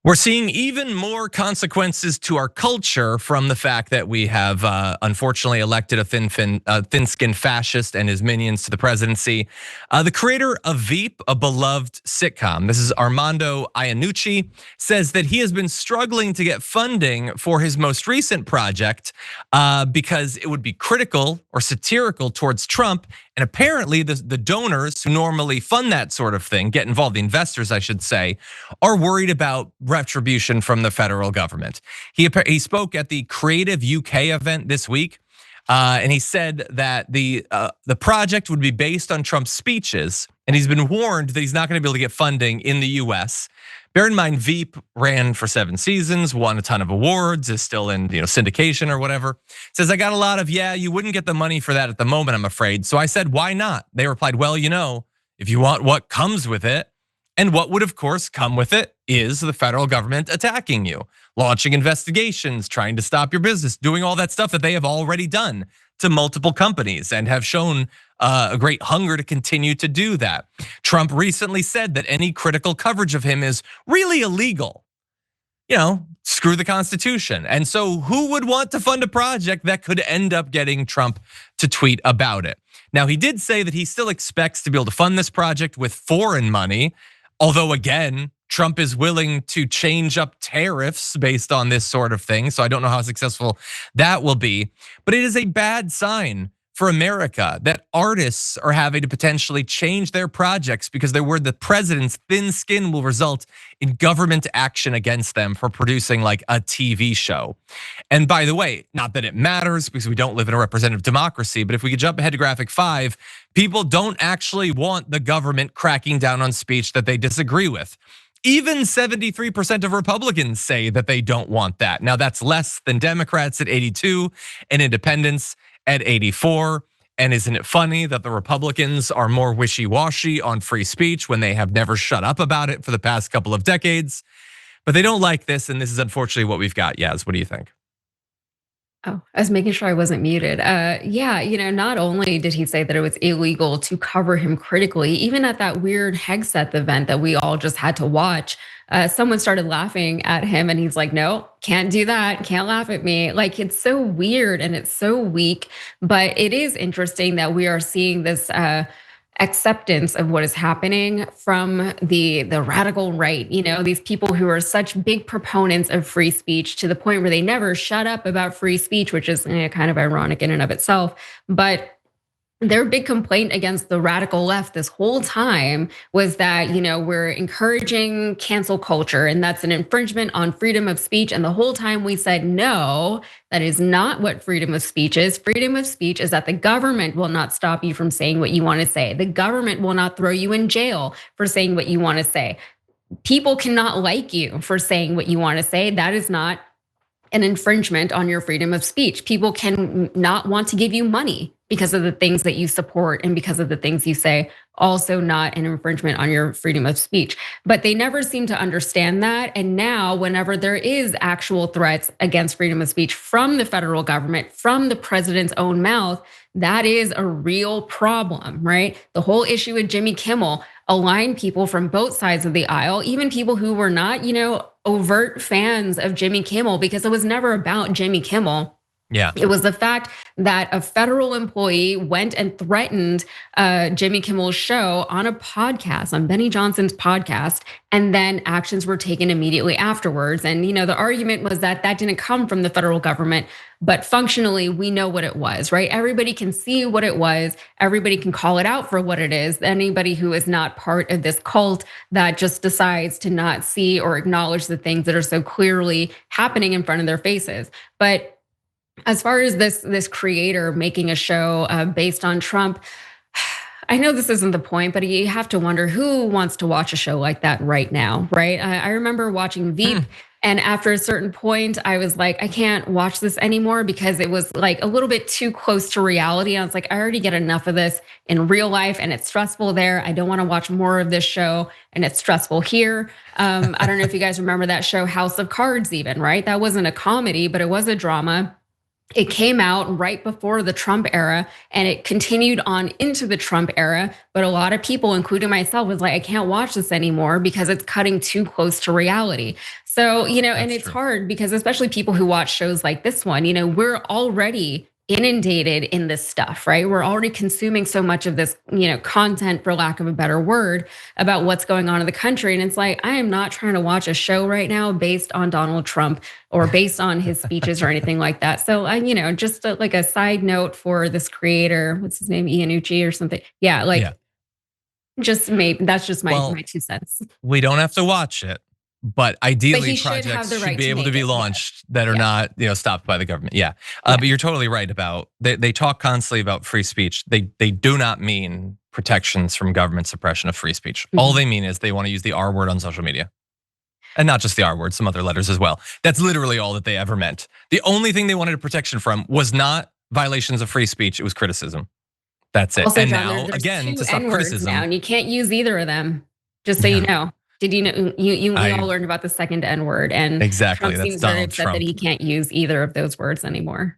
We're seeing even more consequences to our culture from the fact that we have unfortunately elected a thin-skinned fascist and his minions to the presidency. The creator of Veep, a beloved sitcom, this is Armando Iannucci, says that he has been struggling to get funding for his most recent project because it would be critical or satirical towards Trump. And apparently the donors who normally fund that sort of thing, get involved, the investors, I should say, are worried about retribution from the federal government. He spoke at the Creative UK event this week, and he said that the project would be based on Trump's speeches, and he's been warned that he's not going to be able to get funding in the US. Bear in mind, Veep ran for 7 seasons, won a ton of awards, is still in syndication or whatever. Says, I got a lot of, you wouldn't get the money for that at the moment, I'm afraid. So I said, why not? They replied, well, if you want what comes with it, and what would of course come with it is the federal government attacking you, launching investigations, trying to stop your business, doing all that stuff that they have already done to multiple companies and have shown a great hunger to continue to do that. Trump recently said that any critical coverage of him is really illegal. Screw the Constitution. And so who would want to fund a project that could end up getting Trump to tweet about it? Now, he did say that he still expects to be able to fund this project with foreign money. Although again, Trump is willing to change up tariffs based on this sort of thing. So I don't know how successful that will be. But it is a bad sign for America that artists are having to potentially change their projects because they're worried the president's thin skin will result in government action against them for producing like a TV show. And by the way, not that it matters because we don't live in a representative democracy, but if we could jump ahead to graphic 5, people don't actually want the government cracking down on speech that they disagree with. Even 73% of Republicans say that they don't want that. Now that's less than Democrats at 82 and independents at 84. And isn't it funny that the Republicans are more wishy-washy on free speech when they have never shut up about it for the past couple of decades? But they don't like this, and this is unfortunately what we've got. Yaz, what do you think? Oh, I was making sure I wasn't muted. Not only did he say that it was illegal to cover him critically, even at that weird Hegseth event that we all just had to watch, someone started laughing at him and he's like, no, can't do that. Can't laugh at me. Like, it's so weird and it's so weak, but it is interesting that we are seeing this, acceptance of what is happening from the radical right. These people who are such big proponents of free speech to the point where they never shut up about free speech, which is kind of ironic in and of itself. But their big complaint against the radical left this whole time was that, we're encouraging cancel culture and that's an infringement on freedom of speech. And the whole time we said, no, that is not what freedom of speech is. Freedom of speech is that the government will not stop you from saying what you want to say. The government will not throw you in jail for saying what you want to say. People cannot like you for saying what you want to say. That is not an infringement on your freedom of speech. People can not want to give you money because of the things that you support and because of the things you say, also not an infringement on your freedom of speech. But they never seem to understand that. And now whenever there is actual threats against freedom of speech from the federal government, from the president's own mouth, that is a real problem, right? The whole issue with Jimmy Kimmel aligned people from both sides of the aisle, even people who were not, overt fans of Jimmy Kimmel, because it was never about Jimmy Kimmel. Yeah. It was the fact that a federal employee went and threatened Jimmy Kimmel's show on a podcast, on Benny Johnson's podcast, and then actions were taken immediately afterwards. And the argument was that that didn't come from the federal government, but functionally we know what it was, right? Everybody can see what it was. Everybody can call it out for what it is. Anybody who is not part of this cult that just decides to not see or acknowledge the things that are so clearly happening in front of their faces. But as far as this creator making a show based on Trump, I know this isn't the point, but you have to wonder who wants to watch a show like that right now, right? I remember watching Veep, and after a certain point, I was like, I can't watch this anymore because it was like a little bit too close to reality. I was like, I already get enough of this in real life, and it's stressful there. I don't want to watch more of this show, and it's stressful here. I don't know if you guys remember that show, House of Cards, even, right? That wasn't a comedy, but it was a drama. It came out right before the Trump era and it continued on into the Trump era. But a lot of people, including myself, was like, I can't watch this anymore because it's cutting too close to reality. So, and That's it's true. hard because especially people who watch shows like this one, we're already inundated in this stuff, right? We're already consuming so much of this, content, for lack of a better word, about what's going on in the country. And it's like, I am not trying to watch a show right now based on Donald Trump or based on his speeches or anything like that. So just like a side note for this creator, what's his name? Iannucci or something. Yeah. Like Yeah. just maybe that's just my Well, 2 cents. we don't have to watch it, but But ideally he should have projects the should right be to able to make be it. Yes. launched that are Yeah. not, stopped by the government. Yeah. Yeah. But you're totally right about they talk constantly about free speech. They do not mean protections from government suppression of free speech. All Mhm. they mean is they want to use the R word on social media. And not just the R word, some other letters as well. That's literally all that they ever meant. The only thing they wanted a protection from was not violations of free speech, it was criticism. That's it. Also, And John, now, there's again, two to stop N words now, criticism. and you can't use either of them. Just so you Yeah, know. Did you know we all I learned about the second N word, and exactly. Trump That's seems very Donald upset that Trump. he can't use either of those words anymore.